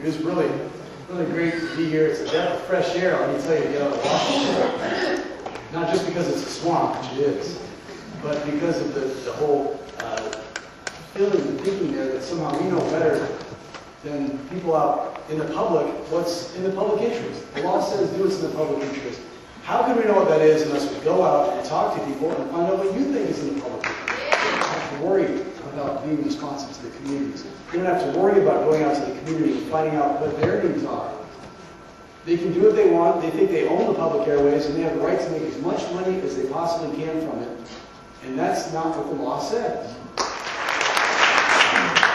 It was really great to be here. It's a breath of fresh air, let me tell you, out of Washington. Not just because it's a swamp, which it is, but because of the whole feeling and thinking there that somehow we know better than people out in the public what's in the public interest. The law says do what's in the public interest. How can we know what that is unless we go out and talk to people and find out what you think is in the public interest? You don't have to worry about being responsive to the communities. You don't have to worry about going out to the community and finding out what their needs are. They can do what they want. They think they own the public airways, and they have the right to make as much money as they possibly can from it. And that's not what the law says.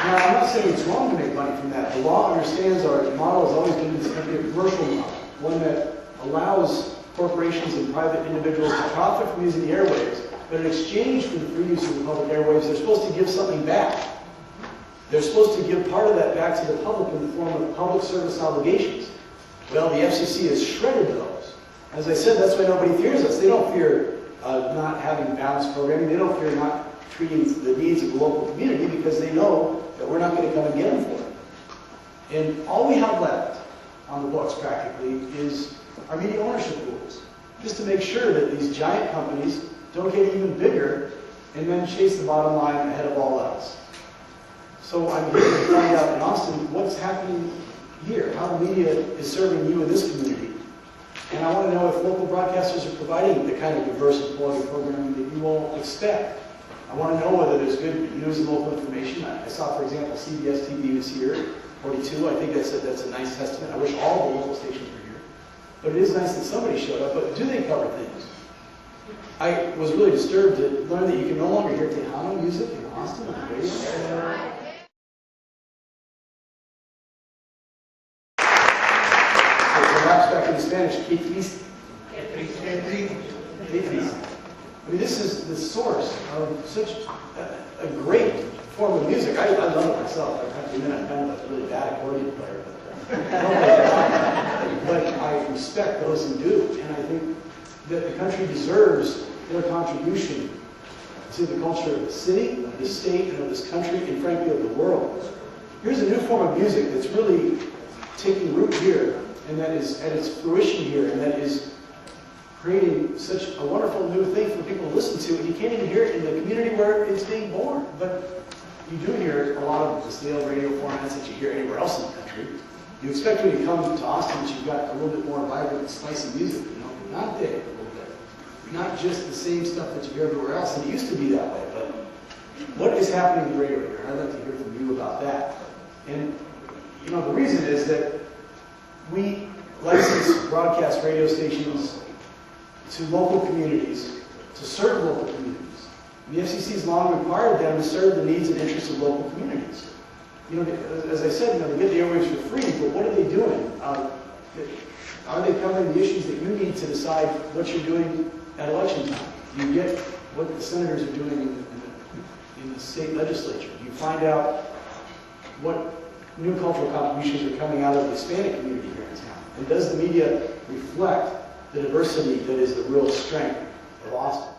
Now, I'm not saying it's wrong to make money from that. The law understands our model has always been this kind of commercial model, one that allows corporations and private individuals to profit from using the airwaves, but in exchange for the free use of the public airwaves, they're supposed to give something back. They're supposed to give part of that back to the public in the form of public service obligations. Well, the FCC has shredded those. As I said, that's why nobody fears us. They don't fear not having balanced programming. They don't fear not treating the needs of the local community because they know that we're not going to come and get them for it. And all we have left on the books, practically, is our media ownership rules, just to make sure that these giant companies don't get even bigger and then chase the bottom line ahead of all else. So I'm here to find out in Austin what's happening here, how the media is serving you in this community. And I want to know if local broadcasters are providing the kind of diverse and quality programming that you all expect. I want to know whether there's good news and local information. I saw, for example, CBS TV was here, 42. I think that's a nice testament. I wish all the local stations were here. But it is nice that somebody showed up. But do they cover things? I was really disturbed to learn that you can no longer hear Tejano music in Austin on the radio. Back in Spanish, I mean, this is the source of such a great form of music. I love it myself. I have to admit, I'm kind of a really bad accordion player, but I respect those who do, and I think that the country deserves their contribution to the culture of the city, of the state, and of this country, and frankly of the world. Here's a new form of music that's really taking root here, and that is at its fruition here, and that is creating such a wonderful new thing for people to listen to, and you can't even hear it in the community where it's being born. But you do hear a lot of the stale radio formats that you hear anywhere else in the country. You expect when you come to Austin that you've got a little bit more vibrant and spicy music, you know, not there a little bit. Not just the same stuff that you hear everywhere else, and it used to be that way, but what is happening in the radio here? I'd like to hear from you about that. And, you know, the reason is that we license broadcast radio stations to local communities, to serve local communities. The FCC has long required them to serve the needs and interests of local communities. You know, as I said, you know, they get the airwaves for free, but what are they doing? Are they covering the issues that you need to decide what you're doing at election time? Do you get what the senators are doing in the state legislature? Do you find out what new cultural contributions are coming out of the Hispanic community here in town? And does the media reflect the diversity that is the real strength of Austin?